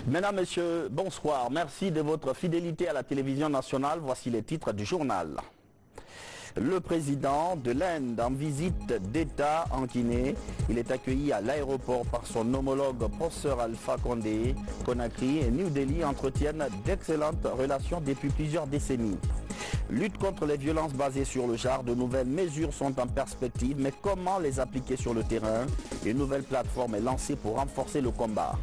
Mesdames, Messieurs, bonsoir. Merci de votre fidélité à la télévision nationale. Voici les titres du journal. Le président de l'Inde en visite d'État en Guinée. Il est accueilli à l'aéroport par son homologue professeur Alpha Condé. Conakry et New Delhi entretiennent d'excellentes relations depuis plusieurs décennies. Lutte contre les violences basées sur le genre, de nouvelles mesures sont en perspective, mais comment les appliquer sur le terrain? Une nouvelle plateforme est lancée pour renforcer le combat.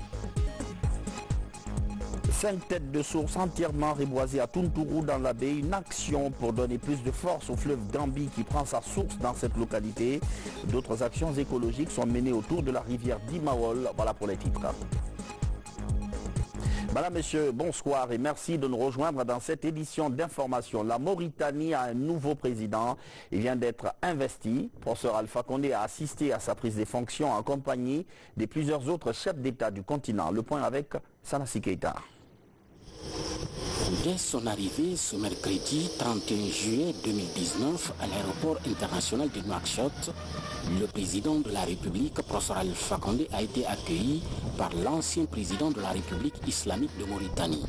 5 têtes de source entièrement reboisées à Tuntourou dans la baie, une action pour donner plus de force au fleuve Gambie qui prend sa source dans cette localité. D'autres actions écologiques sont menées autour de la rivière d'Imawol. Voilà pour les titres. Madame, Messieurs, bonsoir et merci de nous rejoindre dans cette édition d'information. La Mauritanie a un nouveau président. Il vient d'être investi. Professeur Alpha Condé a assisté à sa prise des fonctions en compagnie de plusieurs autres chefs d'État du continent. Le point avec Sanassi Keita. Dès son arrivée ce mercredi 31 juillet 2019 à l'aéroport international de Nouakchott, le président de la République, professeur Alpha Condé, a été accueilli par l'ancien président de la République islamique de Mauritanie.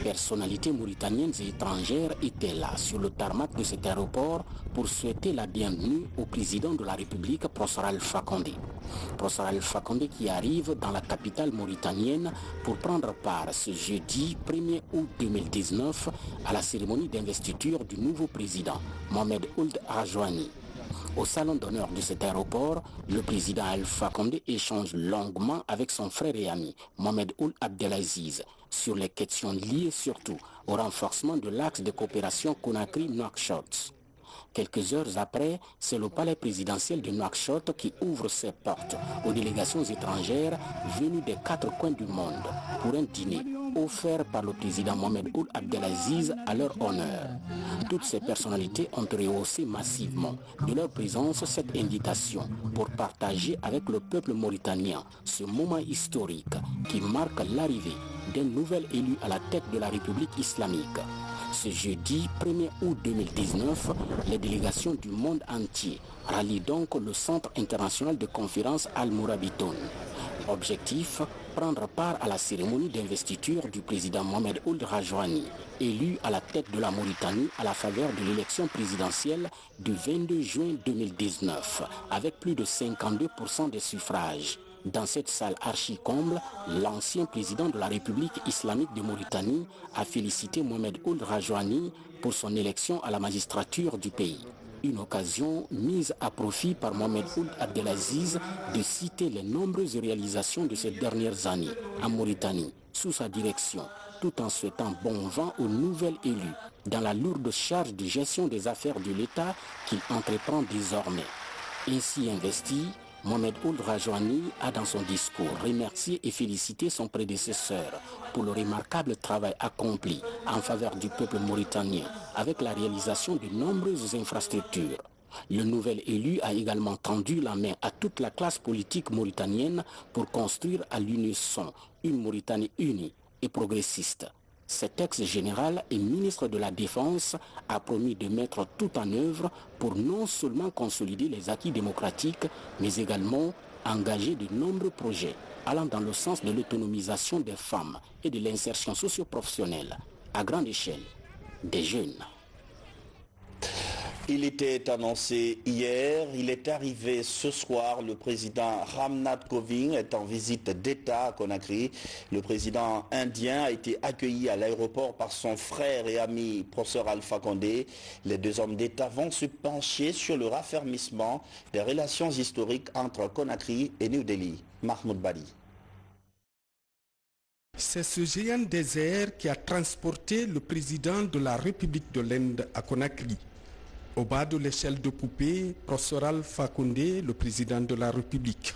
Personnalités mauritaniennes et étrangères étaient là sur le tarmac de cet aéroport pour souhaiter la bienvenue au président de la République, professeur Alpha Condé. Professeur Alpha Condé qui arrive dans la capitale mauritanienne pour prendre part ce jeudi 1er août 2019 à la cérémonie d'investiture du nouveau président, Mohamed Ould Rajouani. Au salon d'honneur de cet aéroport, le président Alpha Condé échange longuement avec son frère et ami, Mohamed Ould Abdelaziz, sur les questions liées surtout au renforcement de l'axe de coopération Conakry-Nouakchott. Quelques heures après, c'est le palais présidentiel de Nouakchott qui ouvre ses portes aux délégations étrangères venues des 4 coins du monde pour un dîner offert par le président Mohamed Ould Abdelaziz à leur honneur. Toutes ces personnalités ont rehaussé massivement de leur présence cette invitation pour partager avec le peuple mauritanien ce moment historique qui marque l'arrivée d'un nouvel élu à la tête de la République islamique. Ce jeudi 1er août 2019, les délégations du monde entier rallient donc le Centre international de conférence Al-Mourabitoun. Objectif, prendre part à la cérémonie d'investiture du président Mohamed Ould Rajouani, élu à la tête de la Mauritanie à la faveur de l'élection présidentielle du 22 juin 2019, avec plus de 52% des suffrages. Dans cette salle archi-comble, l'ancien président de la République islamique de Mauritanie a félicité Mohamed Ould Rajouani pour son élection à la magistrature du pays. Une occasion mise à profit par Mohamed Ould Abdelaziz de citer les nombreuses réalisations de ces dernières années en Mauritanie sous sa direction, tout en souhaitant bon vent au nouvel élu dans la lourde charge de gestion des affaires de l'État qu'il entreprend désormais. Ainsi investi, Mohamed Ould Rajouani a dans son discours remercié et félicité son prédécesseur pour le remarquable travail accompli en faveur du peuple mauritanien avec la réalisation de nombreuses infrastructures. Le nouvel élu a également tendu la main à toute la classe politique mauritanienne pour construire à l'unisson une Mauritanie unie et progressiste. Cet ex-général et ministre de la Défense a promis de mettre tout en œuvre pour non seulement consolider les acquis démocratiques, mais également engager de nombreux projets allant dans le sens de l'autonomisation des femmes et de l'insertion socio-professionnelle à grande échelle des jeunes. Il était annoncé hier, il est arrivé ce soir. Le président Ramnath Kovind est en visite d'État à Conakry. Le président indien a été accueilli à l'aéroport par son frère et ami professeur Alpha Condé. Les deux hommes d'État vont se pencher sur le raffermissement des relations historiques entre Conakry et New Delhi. Mahmoud Bali. C'est ce géant désert qui a transporté le président de la République de l'Inde à Conakry. Au bas de l'échelle de poupée, professeur Alpha Condé, le président de la République.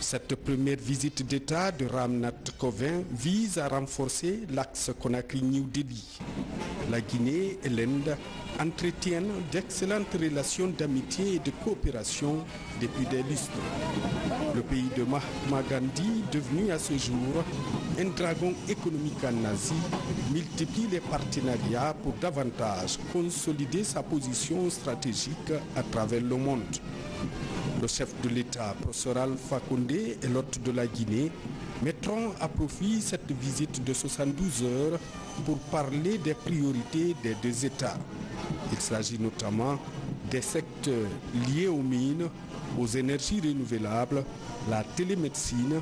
Cette première visite d'État de Ramnath Kovind vise à renforcer l'axe Conakry-New Delhi. La Guinée et l'Inde entretiennent d'excellentes relations d'amitié et de coopération depuis des lustres. Le pays de Mahatma Gandhi, devenu à ce jour un dragon économique en Asie, multiplie les partenariats pour davantage consolider sa position stratégique à travers le monde. Le chef de l'État, professeur Alpha Condé, et l'hôte de la Guinée mettront à profit cette visite de 72 heures pour parler des priorités des deux États. Il s'agit notamment des secteurs liés aux mines, aux énergies renouvelables, la télémédecine,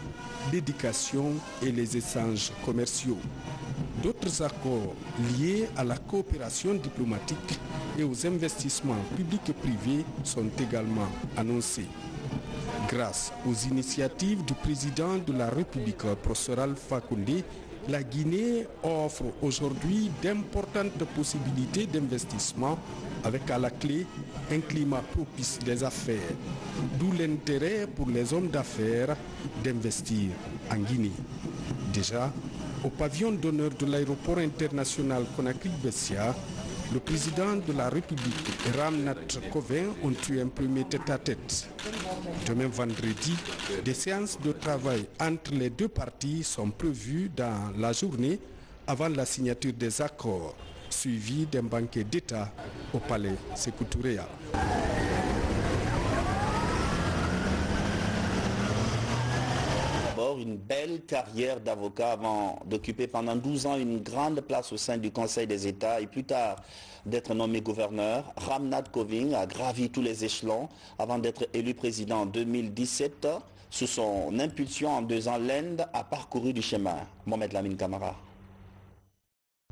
l'éducation et les échanges commerciaux. D'autres accords liés à la coopération diplomatique et aux investissements publics et privés sont également annoncés. Grâce aux initiatives du président de la République, professeur Alpha Condé, la Guinée offre aujourd'hui d'importantes possibilités d'investissement avec à la clé un climat propice des affaires, d'où l'intérêt pour les hommes d'affaires d'investir en Guinée. Déjà, au pavillon d'honneur de l'aéroport international Conakry-Bessia, le président de la République et Ramnath Kovind ont eu un premier tête-à-tête. Demain vendredi, des séances de travail entre les deux parties sont prévues dans la journée avant la signature des accords, suivi d'un banquet d'État au palais Sékou Touré. Une belle carrière d'avocat avant d'occuper pendant 12 ans une grande place au sein du Conseil des États et plus tard d'être nommé gouverneur. Ramnath Kovind a gravi tous les échelons avant d'être élu président en 2017. Sous son impulsion, en 2 ans, l'Inde a parcouru du chemin. Mohamed Lamine Camara.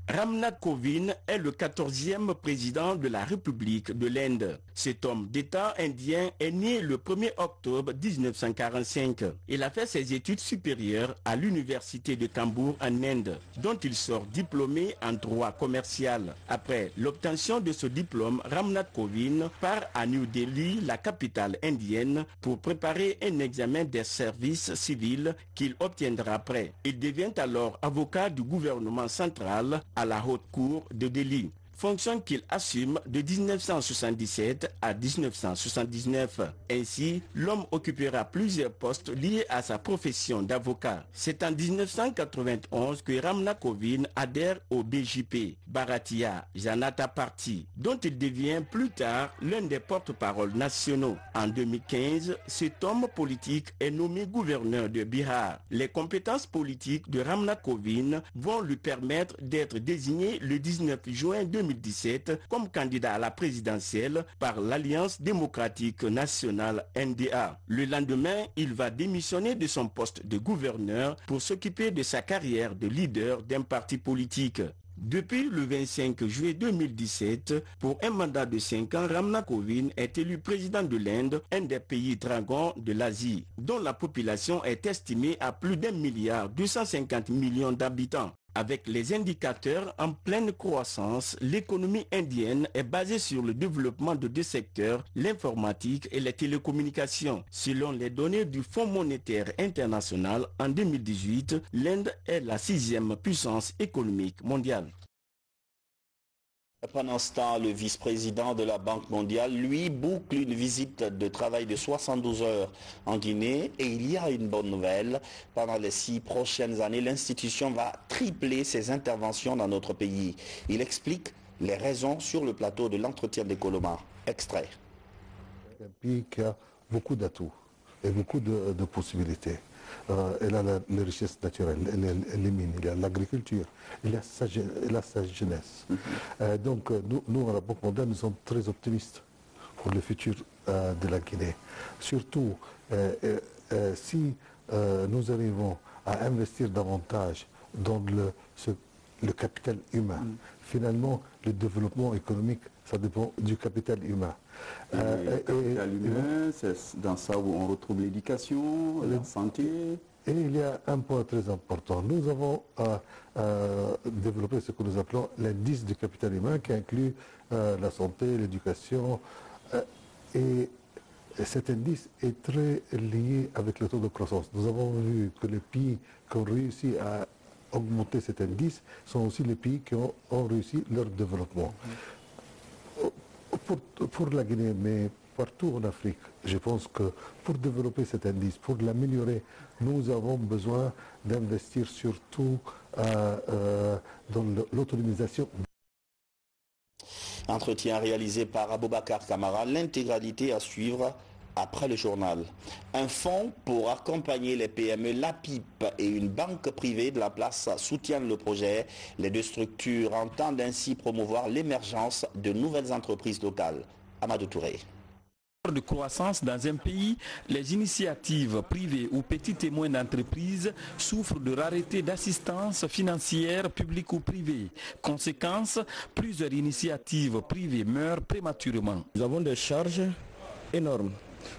Ramnath Kovind est le 14e président de la République de l'Inde. Cet homme d'État indien est né le 1er octobre 1945. Il a fait ses études supérieures à l'université de Kanpur en Inde, dont il sort diplômé en droit commercial. Après l'obtention de ce diplôme, Ramnath Kovind part à New Delhi, la capitale indienne, pour préparer un examen des services civils qu'il obtiendra après. Il devient alors avocat du gouvernement central à la haute cour de Delhi, fonction qu'il assume de 1977 à 1979. Ainsi, l'homme occupera plusieurs postes liés à sa profession d'avocat. C'est en 1991 que Ramnath Kovind adhère au BJP, Bharatiya Janata Party, dont il devient plus tard l'un des porte-parole nationaux. En 2015, cet homme politique est nommé gouverneur de Bihar. Les compétences politiques de Ramnath Kovind vont lui permettre d'être désigné le 19 juin 2017 comme candidat à la présidentielle par l'Alliance démocratique nationale NDA. Le lendemain, il va démissionner de son poste de gouverneur pour s'occuper de sa carrière de leader d'un parti politique. Depuis le 25 juillet 2017, pour un mandat de 5 ans, Ramnath Kovind est élu président de l'Inde, un des pays dragons de l'Asie, dont la population est estimée à plus d'1,250 milliard d'habitants. Avec les indicateurs en pleine croissance, l'économie indienne est basée sur le développement de 2 secteurs, l'informatique et les télécommunications. Selon les données du Fonds monétaire international, en 2018, l'Inde est la 6e puissance économique mondiale. Pendant ce temps, le vice-président de la Banque mondiale, lui, boucle une visite de travail de 72 heures en Guinée. Et il y a une bonne nouvelle. Pendant les 6 prochaines années, l'institution va tripler ses interventions dans notre pays. Il explique les raisons sur le plateau de l'entretien des Colomars. Extrait. Un pays qui a beaucoup d'atouts et beaucoup de possibilités. Elle a les richesses naturelles, les mines, il y a l'agriculture, il y a sa jeunesse. Donc nous, à la Banque mondiale, nous sommes très optimistes pour le futur de la Guinée. Surtout si nous arrivons à investir davantage dans le capital humain. Finalement, le développement économique, ça dépend du capital humain. Le capital humain, c'est dans ça où on retrouve l'éducation, la santé. Et il y a un point très important. Nous avons développé ce que nous appelons l'indice du capital humain qui inclut la santé, l'éducation. Et Et cet indice est très lié avec le taux de croissance. Nous avons vu que les pays qui ont réussi à augmenter cet indice sont aussi les pays qui ont réussi leur développement. Pour la Guinée, mais partout en Afrique, je pense que pour développer cet indice, pour l'améliorer, nous avons besoin d'investir surtout dans l'autonomisation. Entretien réalisé par Aboubacar Kamara, l'intégralité à suivre après le journal. Un fonds pour accompagner les PME, l'APIP et une banque privée de la place soutiennent le projet. Les deux structures entendent ainsi promouvoir l'émergence de nouvelles entreprises locales. Amadou Touré. De croissance dans un pays, les initiatives privées ou petits témoins d'entreprises souffrent de rareté d'assistance financière publique ou privée. Conséquence, plusieurs initiatives privées meurent prématurément. Nous avons des charges énormes.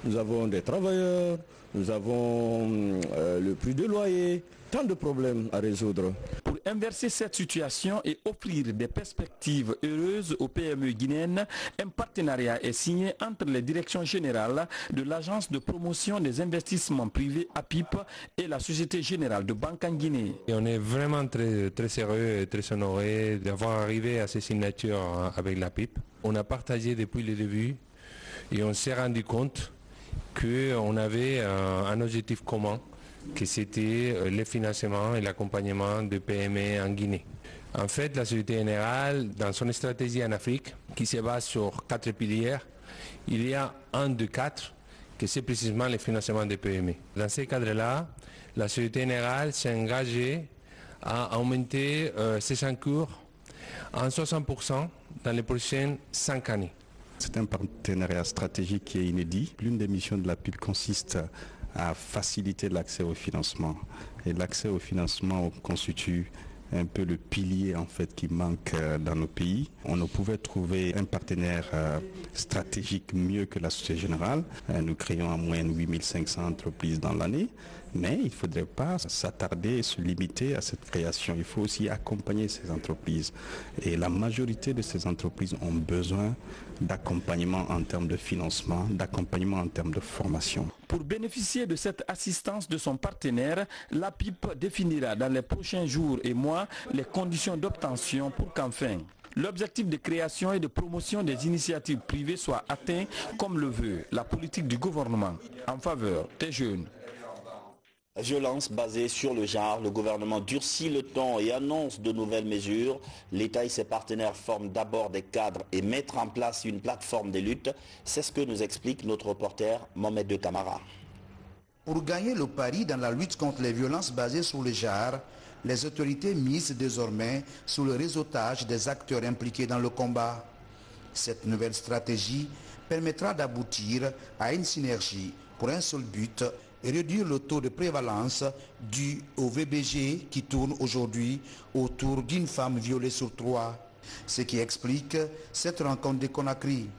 Nous avons des travailleurs, nous avons le prix de loyer, tant de problèmes à résoudre. Pour inverser cette situation et offrir des perspectives heureuses aux PME guinéennes, un partenariat est signé entre les directions générales de l'Agence de promotion des investissements privés APIP et la Société Générale de Banque en Guinée. Et on est vraiment très sérieux et très honoré d'avoir arrivé à ces signatures avec l'APIP. On a partagé depuis le début et on s'est rendu compte qu'on avait un objectif commun, que c'était le financement et l'accompagnement de PME en Guinée. En fait, la Société Générale, dans son stratégie en Afrique, qui se base sur 4 piliers, il y a un de 4 que c'est précisément le financement des PME. Dans ces cadres-là, la Société Générale s'est engagée à augmenter ses encours en 60% dans les prochaines 5 années. C'est un partenariat stratégique qui est inédit. L'une des missions de la PIP consiste à faciliter l'accès au financement. Et l'accès au financement constitue un peu le pilier en fait qui manque dans nos pays. On ne pouvait trouver un partenaire stratégique mieux que la Société Générale. Nous créons en moyenne 8500 entreprises dans l'année, mais il ne faudrait pas s'attarder et se limiter à cette création. Il faut aussi accompagner ces entreprises. Et la majorité de ces entreprises ont besoin d'accompagnement en termes de financement, d'accompagnement en termes de formation. Pour bénéficier de cette assistance de son partenaire, l'APIP définira dans les prochains jours et mois les conditions d'obtention pour qu'enfin l'objectif de création et de promotion des initiatives privées soit atteint comme le veut la politique du gouvernement en faveur des jeunes. Violence basée sur le genre, le gouvernement durcit le ton et annonce de nouvelles mesures. L'État et ses partenaires forment d'abord des cadres et mettent en place une plateforme de lutte. C'est ce que nous explique notre reporter Mohamed De Camara. Pour gagner le pari dans la lutte contre les violences basées sur le genre, les autorités misent désormais sur le réseautage des acteurs impliqués dans le combat. Cette nouvelle stratégie permettra d'aboutir à une synergie pour un seul but, et réduire le taux de prévalence dû au VBG qui tourne aujourd'hui autour d'une femme violée sur 3. Ce qui explique cette rencontre de Conakry.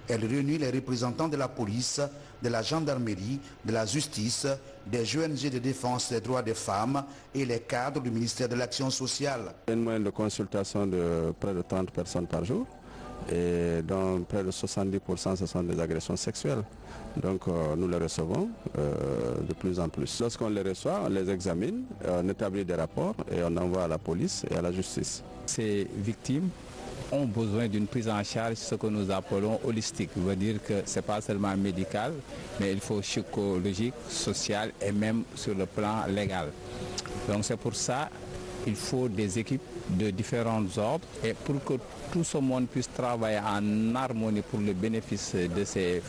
Elle réunit les représentants de la police, de la gendarmerie, de la justice, des ONG de défense des droits des femmes et les cadres du ministère de l'Action sociale. Une moyenne de consultation de près de 30 personnes par jour. Et dans près de 70% ce sont des agressions sexuelles. Donc nous les recevons de plus en plus. Lorsqu'on les reçoit, on les examine, on établit des rapports et on envoie à la police et à la justice. Ces victimes ont besoin d'une prise en charge, ce que nous appelons holistique. Ça veut dire que ce n'est pas seulement médical, mais il faut psychologique, social et même sur le plan légal. Donc c'est pour ça qu'il faut des équipes de différents ordres et pour que tout ce monde puisse travailler en harmonie pour le bénéfice de ces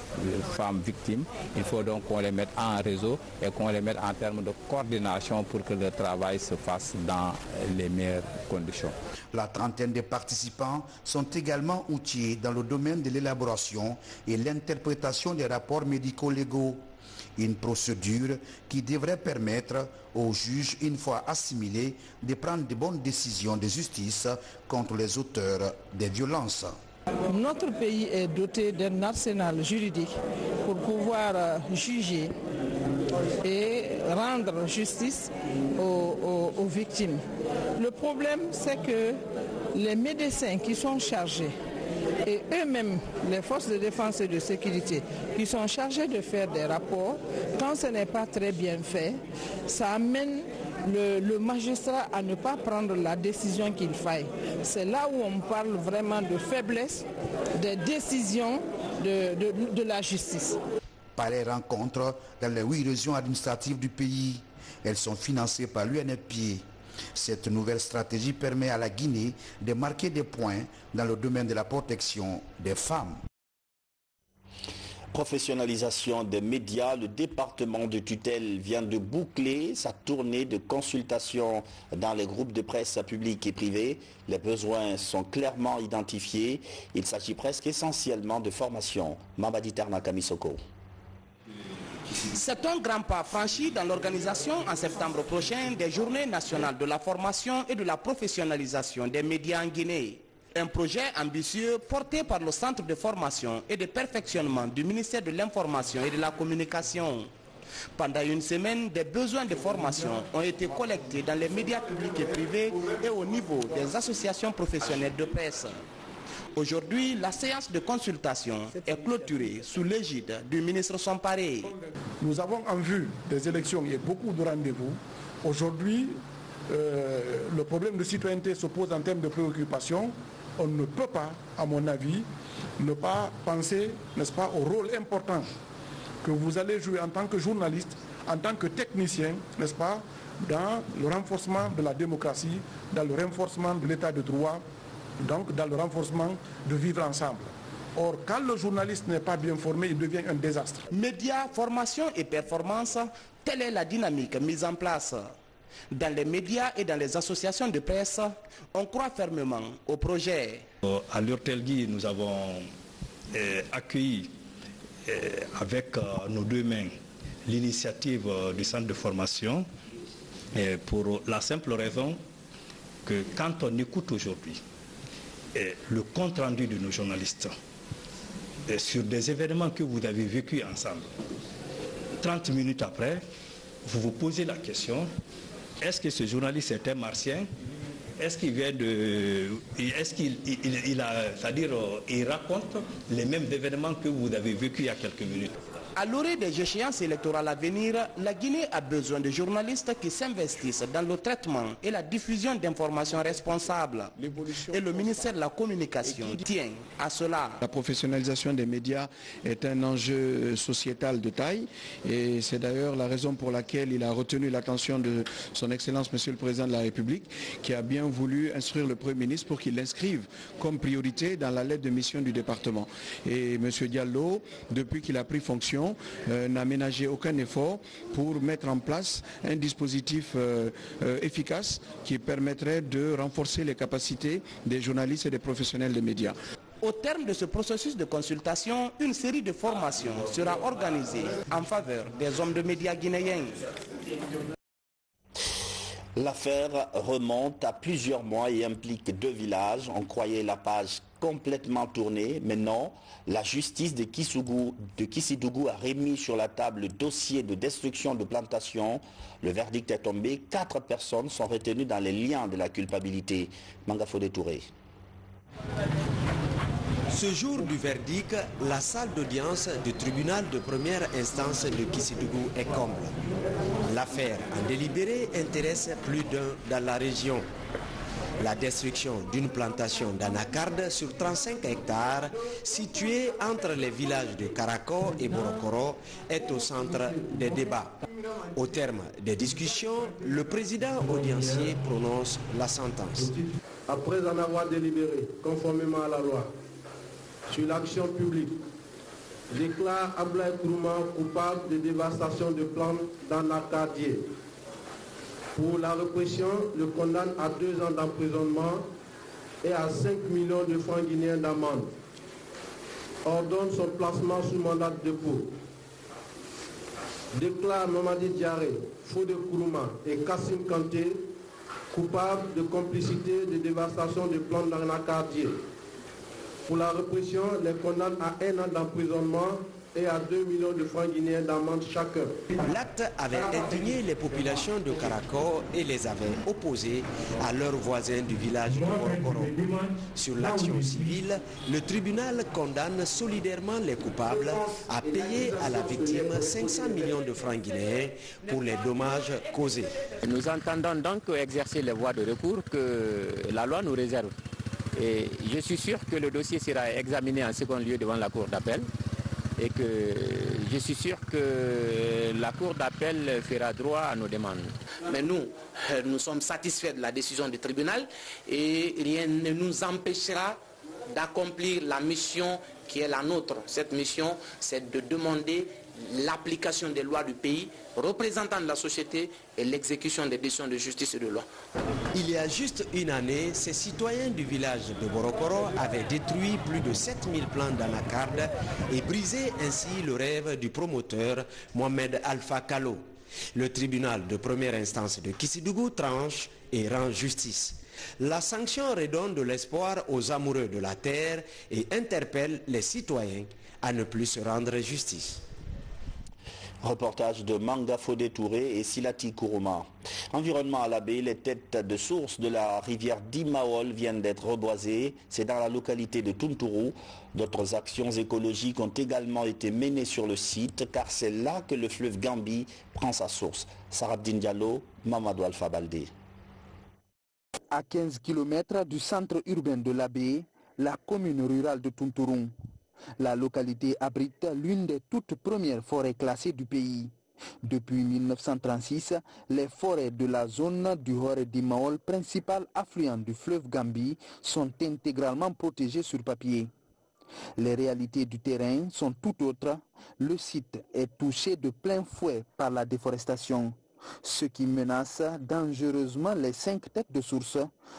femmes victimes, il faut donc qu'on les mette en réseau et qu'on les mette en termes de coordination pour que le travail se fasse dans les meilleures conditions. La trentaine de participants sont également outillés dans le domaine de l'élaboration et l'interprétation des rapports médico-légaux. Une procédure qui devrait permettre aux juges, une fois assimilés, de prendre de bonnes décisions de justice contre les auteurs des violences. Notre pays est doté d'un arsenal juridique pour pouvoir juger et rendre justice aux victimes. Le problème, c'est que les médecins qui sont chargés Et eux-mêmes, les forces de défense et de sécurité, qui sont chargées de faire des rapports, quand ce n'est pas très bien fait, ça amène le magistrat à ne pas prendre la décision qu'il faille. C'est là où on parle vraiment de faiblesse des décisions de la justice. Par les rencontres dans les 8 régions administratives du pays, elles sont financées par l'UNFPA. Cette nouvelle stratégie permet à la Guinée de marquer des points dans le domaine de la protection des femmes. Professionnalisation des médias, le département de tutelle vient de boucler sa tournée de consultation dans les groupes de presse publics et privés. Les besoins sont clairement identifiés. Il s'agit presque essentiellement de formation. Mabadi Ternaka Misoko. C'est un grand pas franchi dans l'organisation en septembre prochain des Journées nationales de la formation et de la professionnalisation des médias en Guinée. Un projet ambitieux porté par le Centre de formation et de perfectionnement du ministère de l'Information et de la Communication. Pendant une semaine, des besoins de formation ont été collectés dans les médias publics et privés et au niveau des associations professionnelles de presse. Aujourd'hui, la séance de consultation est clôturée sous l'égide du ministre Somparé. Nous avons en vue des élections et beaucoup de rendez-vous. Aujourd'hui, le problème de citoyenneté se pose en termes de préoccupation. On ne peut pas, à mon avis, ne pas penser, n'est-ce pas, au rôle important que vous allez jouer en tant que journaliste, en tant que technicien, n'est-ce pas, dans le renforcement de la démocratie, dans le renforcement de l'état de droit, donc dans le renforcement de vivre ensemble. Or, quand le journaliste n'est pas bien formé, il devient un désastre. Médias, formation et performance, telle est la dynamique mise en place. Dans les médias et dans les associations de presse, on croit fermement au projet. À l'Urtelgui, nous avons accueilli avec nos deux mains l'initiative du centre de formation pour la simple raison que quand on écoute aujourd'hui le compte rendu de nos journalistes sur des événements que vous avez vécus ensemble, 30 minutes après, vous vous posez la question, est-ce que ce journaliste est un martien? Est-ce qu'il vient de... Est-ce qu'il a... C'est-à-dire, il raconte les mêmes événements que vous avez vécus il y a quelques minutes. À l'orée des échéances électorales à venir, la Guinée a besoin de journalistes qui s'investissent dans le traitement et la diffusion d'informations responsables. Et le ministère de la Communication tient à cela. La professionnalisation des médias est un enjeu sociétal de taille et c'est d'ailleurs la raison pour laquelle il a retenu l'attention de son Excellence Monsieur le Président de la République qui a bien voulu instruire le Premier ministre pour qu'il l'inscrive comme priorité dans la lettre de mission du département. Et Monsieur Diallo, depuis qu'il a pris fonction, n'a ménagé aucun effort pour mettre en place un dispositif efficace qui permettrait de renforcer les capacités des journalistes et des professionnels des médias. Au terme de ce processus de consultation, une série de formations sera organisée en faveur des hommes de médias guinéens. L'affaire remonte à plusieurs mois et implique 2 villages. On croyait la page complètement tournée, mais non. La justice de Kissidougou a remis sur la table le dossier de destruction de plantations. Le verdict est tombé. 4 personnes sont retenues dans les liens de la culpabilité. Mangafodé Touré. Ce jour du verdict, la salle d'audience du tribunal de première instance de Kissidougou est comble. L'affaire en délibéré intéresse plus d'un dans la région. La destruction d'une plantation d'anacarde sur 35 hectares située entre les villages de Karako et Borokoro est au centre des débats. Au terme des discussions, le président audiencier prononce la sentence. Après en avoir délibéré conformément à la loi sur l'action publique, déclare Ablaye Kourouma coupable de dévastation de plantes dans l'Arcadier. Pour la répression, le condamne à 2 ans d'emprisonnement et à 5 millions de francs guinéens d'amende. Ordonne son placement sous mandat de dépôt. Déclare Mamadi Diaré, Fodé Kourouma et Kassim Kanté coupables de complicité de dévastation de plantes dans l'Arcadier. Pour la répression, les condamne à 1 an d'emprisonnement et à 2 millions de francs guinéens d'amende chacun. L'acte avait indigné les populations de Caraco et les avait opposés à leurs voisins du village de Borokoro. Sur l'action civile, le tribunal condamne solidairement les coupables à payer à la victime 500 millions de francs guinéens pour les dommages causés. Nous entendons donc exercer les voies de recours que la loi nous réserve. Et je suis sûr que le dossier sera examiné en second lieu devant la Cour d'appel et que je suis sûr que la Cour d'appel fera droit à nos demandes. Mais nous sommes satisfaits de la décision du tribunal et rien ne nous empêchera d'accomplir la mission qui est la nôtre. Cette mission, c'est de demander l'application des lois du pays, représentant de la société et l'exécution des décisions de justice et de loi. Il y a juste une année, ces citoyens du village de Borokoro avaient détruit plus de 7000 plants d'anacarde et brisé ainsi le rêve du promoteur Mohamed Alpha Kallo. Le tribunal de première instance de Kissidougou tranche et rend justice. La sanction redonne de l'espoir aux amoureux de la terre et interpelle les citoyens à ne plus se rendre justice. Reportage de Manga Fodé Touré et Silati Kourouma. Environnement à l'abbaye, les têtes de source de la rivière Dimaol viennent d'être reboisées. C'est dans la localité de Tuntourou. D'autres actions écologiques ont également été menées sur le site car c'est là que le fleuve Gambie prend sa source. Sarabdine Diallo, Mamadou Alpha Baldé. À 15 km du centre urbain de l'abbaye, la commune rurale de Tuntourou. La localité abrite l'une des toutes premières forêts classées du pays. Depuis 1936, les forêts de la zone du Hore Dimaol, principal affluent du fleuve Gambie, sont intégralement protégées sur papier. Les réalités du terrain sont tout autres. Le site est touché de plein fouet par la déforestation, ce qui menace dangereusement les 5 têtes de source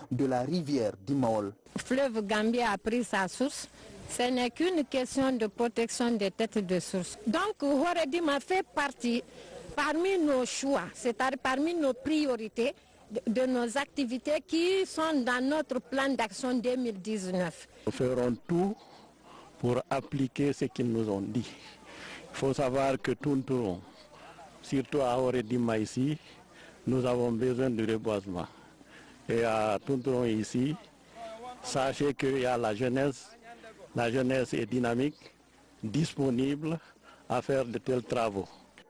de la rivière Dimaol. Le fleuve Gambie a pris sa source. Ce n'est qu'une question de protection des têtes de source. Donc, Horedima fait partie parmi nos choix, c'est-à-dire parmi nos priorités de nos activités qui sont dans notre plan d'action 2019. Nous ferons tout pour appliquer ce qu'ils nous ont dit. Il faut savoir que Tuntourou, surtout à Horedima ici, nous avons besoin de reboisement. Et à Tuntourou ici, sachez qu'il y a la jeunesse. La jeunesse est dynamique, disponible à faire de tels travaux.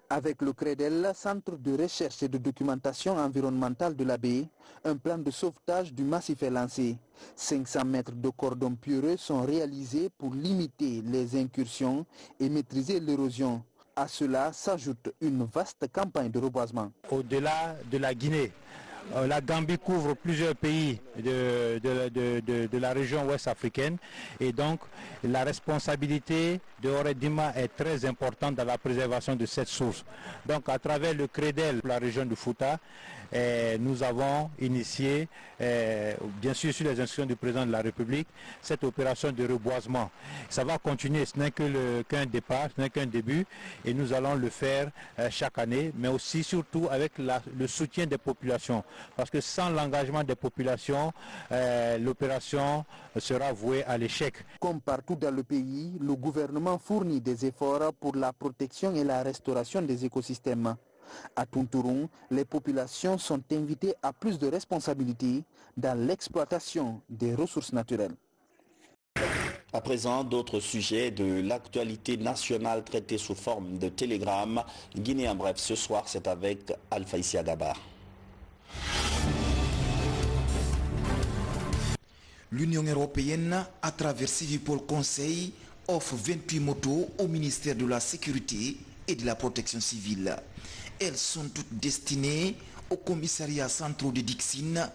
Avec le CREDEL, Centre de recherche et de documentation environnementale de l'abbaye, un plan de sauvetage du massif est lancé. 500 mètres de cordons pierreux sont réalisés pour limiter les incursions et maîtriser l'érosion. À cela s'ajoute une vaste campagne de reboisement. Au-delà de la Guinée, la Gambie couvre plusieurs pays de la région ouest africaine et donc la responsabilité de Horedima est très importante dans la préservation de cette source. Donc à travers le CREDEL pour la région du Fouta, nous avons initié, bien sûr sur les instructions du président de la République, cette opération de reboisement. Ça va continuer, ce n'est qu'un départ, ce n'est qu'un début et nous allons le faire chaque année, mais aussi surtout avec le soutien des populations. Parce que sans l'engagement des populations, l'opération sera vouée à l'échec. Comme partout dans le pays, le gouvernement fournit des efforts pour la protection et la restauration des écosystèmes. À Tuntourou, les populations sont invitées à plus de responsabilités dans l'exploitation des ressources naturelles. À présent, d'autres sujets de l'actualité nationale traités sous forme de télégramme. Guinée en bref, ce soir, c'est avec Alpha Issia Gabar. L'Union européenne, à travers Civipol Conseil, offre 28 motos au ministère de la Sécurité et de la Protection civile. Elles sont toutes destinées au commissariat central de Dixine,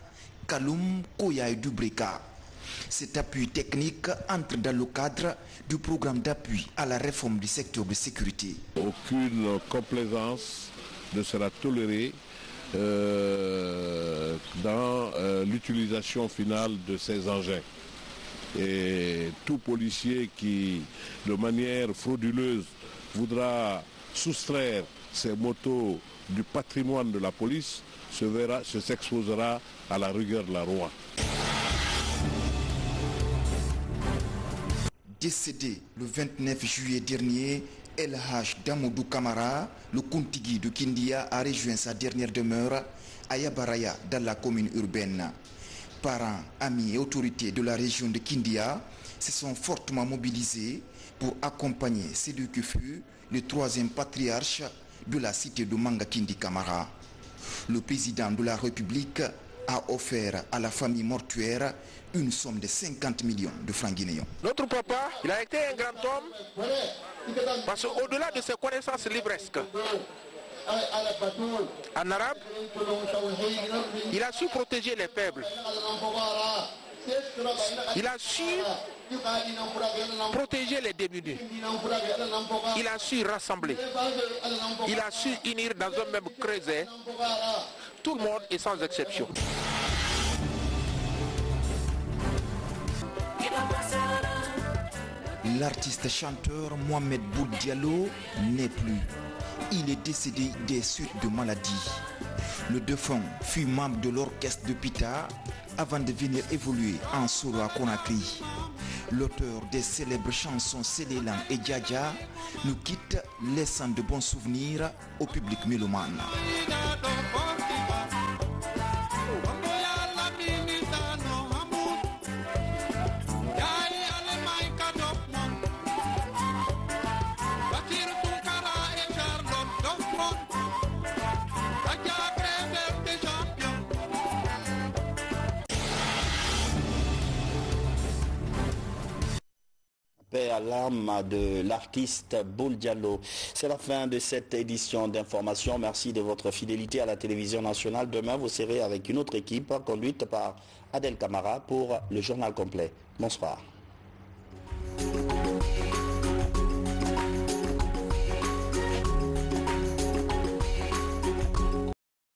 Kaloum, Koya et Dubreka. Cet appui technique entre dans le cadre du programme d'appui à la réforme du secteur de sécurité. Aucune complaisance ne sera tolérée dans l'utilisation finale de ces engins. Et tout policier qui, de manière frauduleuse, voudra soustraire ces motos du patrimoine de la police s'exposera à la rigueur de la loi. Décédée le 29 juillet dernier, El Haj Damoudou Kamara, le Kuntigui de Kindia, a rejoint sa dernière demeure à Yabaraya, dans la commune urbaine. Parents, amis et autorités de la région de Kindia se sont fortement mobilisés pour accompagner celui qui fut le troisième patriarche de la cité de Manga Kindi Kamara. Le président de la République a offert à la famille mortuaire une somme de 50 millions de francs guinéens. Notre papa, il a été un grand homme parce qu'au-delà de ses connaissances livresques en arabe, il a su protéger les faibles. Il a su protéger les démunis. Il a su rassembler. Il a su unir dans un même creuset tout le monde et sans exception. L'artiste chanteur Mohamed Boud Diallo n'est plus. Il est décédé des suites de maladie. Le défunt fut membre de l'orchestre de Pita avant de venir évoluer en solo à Conakry. L'auteur des célèbres chansons Sélélan et Djadja nous quitte laissant de bons souvenirs au public mélomane. Paix à l'âme de l'artiste Boud Diallo. C'est la fin de cette édition d'information. Merci de votre fidélité à la télévision nationale. Demain, vous serez avec une autre équipe conduite par Adel Camara pour le journal complet. Bonsoir.